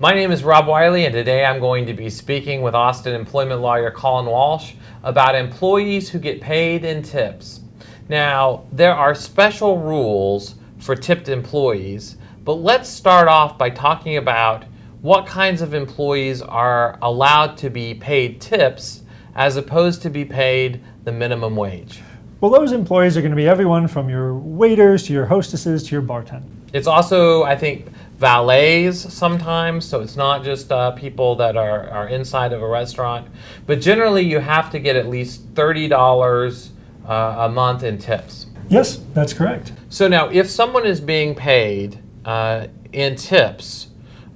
My name is Rob Wiley, and today I'm going to be speaking with Austin employment lawyer Collin Walsh about employees who get paid in tips. Now, there are special rules for tipped employees, but let's start off by talking about what kinds of employees are allowed to be paid tips as opposed to be paid the minimum wage. Well, those employees are going to be everyone from your waiters to your hostesses to your bartenders. It's also, I think, valets sometimes, so it's not just people that are inside of a restaurant. But generally, you have to get at least $30 a month in tips. Yes, that's correct. So now, if someone is being paid in tips,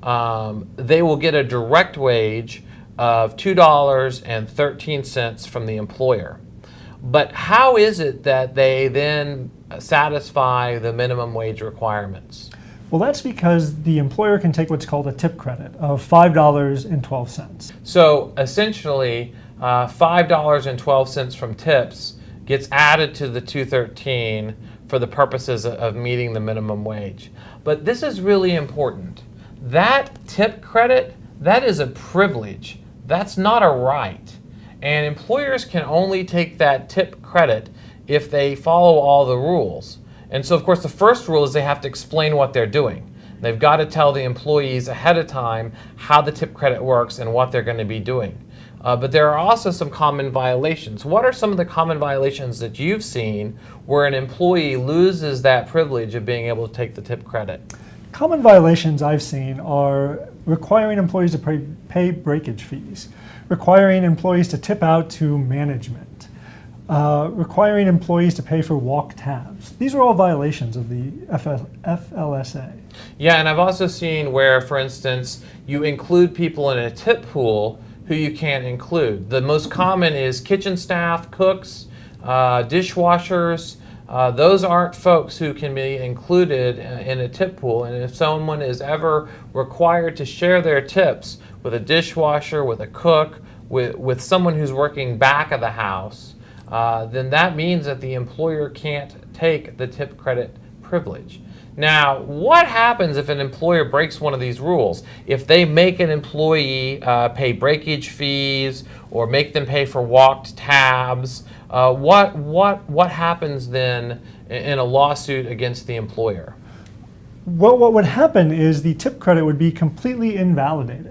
they will get a direct wage of $2.13 from the employer. But how is it that they then satisfy the minimum wage requirements? Well, that's because the employer can take what's called a tip credit of $5.12. So essentially, $5.12 from tips gets added to the $2.13 for the purposes of meeting the minimum wage. But this is really important. That tip credit, that is a privilege. That's not a right. And employers can only take that tip credit if they follow all the rules. And so, of course, the first rule is they have to explain what they're doing. They've got to tell the employees ahead of time how the tip credit works and what they're going to be doing. But there are also some common violations. What are some of the common violations that you've seen where an employee loses that privilege of being able to take the tip credit? Common violations I've seen are requiring employees to pay breakage fees, requiring employees to tip out to management, requiring employees to pay for walk tabs. These are all violations of the FLSA. Yeah, and I've also seen where, for instance, you include people in a tip pool who you can't include. The most common is kitchen staff, cooks, dishwashers. Those aren't folks who can be included in a tip pool, and if someone is ever required to share their tips with a dishwasher, with a cook, with someone who's working back of the house, then that means that the employer can't take the tip credit privilege. Now, what happens if an employer breaks one of these rules? If they make an employee pay breakage fees or make them pay for walked tabs, what happens then in a lawsuit against the employer? Well, what would happen is the tip credit would be completely invalidated.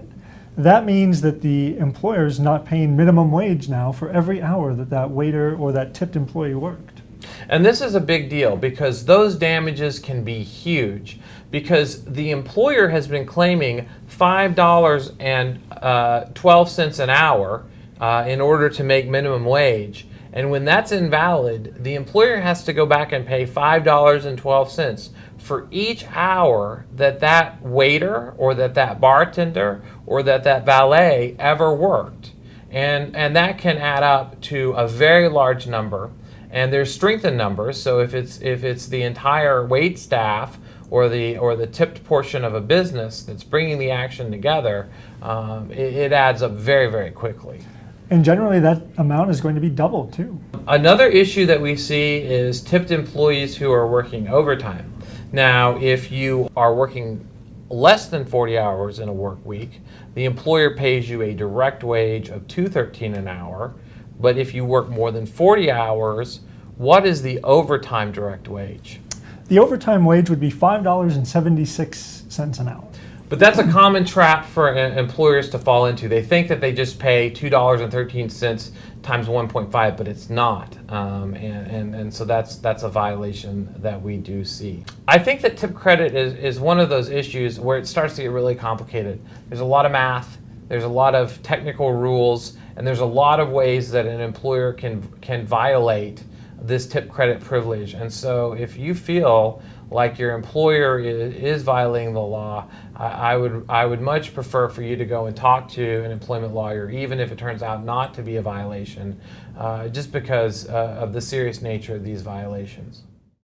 That means that the employer is not paying minimum wage now for every hour that that waiter or that tipped employee worked. And this is a big deal because those damages can be huge because the employer has been claiming $5.12 an hour in order to make minimum wage. And when that's invalid, the employer has to go back and pay $5.12 for each hour that that waiter or that bartender or that valet ever worked. And that can add up to a very large number. And there's strength in numbers, so if it's the entire wait staff or the tipped portion of a business that's bringing the action together, it adds up very, very quickly. And generally that amount is going to be doubled too. Another issue that we see is tipped employees who are working overtime. Now, if you are working less than 40 hours in a work week, the employer pays you a direct wage of $2.13 an hour. But if you work more than 40 hours, what is the overtime direct wage? The overtime wage would be $5.76 an hour. But that's a common trap for employers to fall into. They think that they just pay $2.13 times 1.5, but it's not. And so that's a violation that we do see. I think that tip credit is one of those issues where it starts to get really complicated. There's a lot of math, there's a lot of technical rules, and there's a lot of ways that an employer can violate this tip credit privilege. And so if you feel like your employer is violating the law, I would much prefer for you to go and talk to an employment lawyer, even if it turns out not to be a violation, just because of the serious nature of these violations.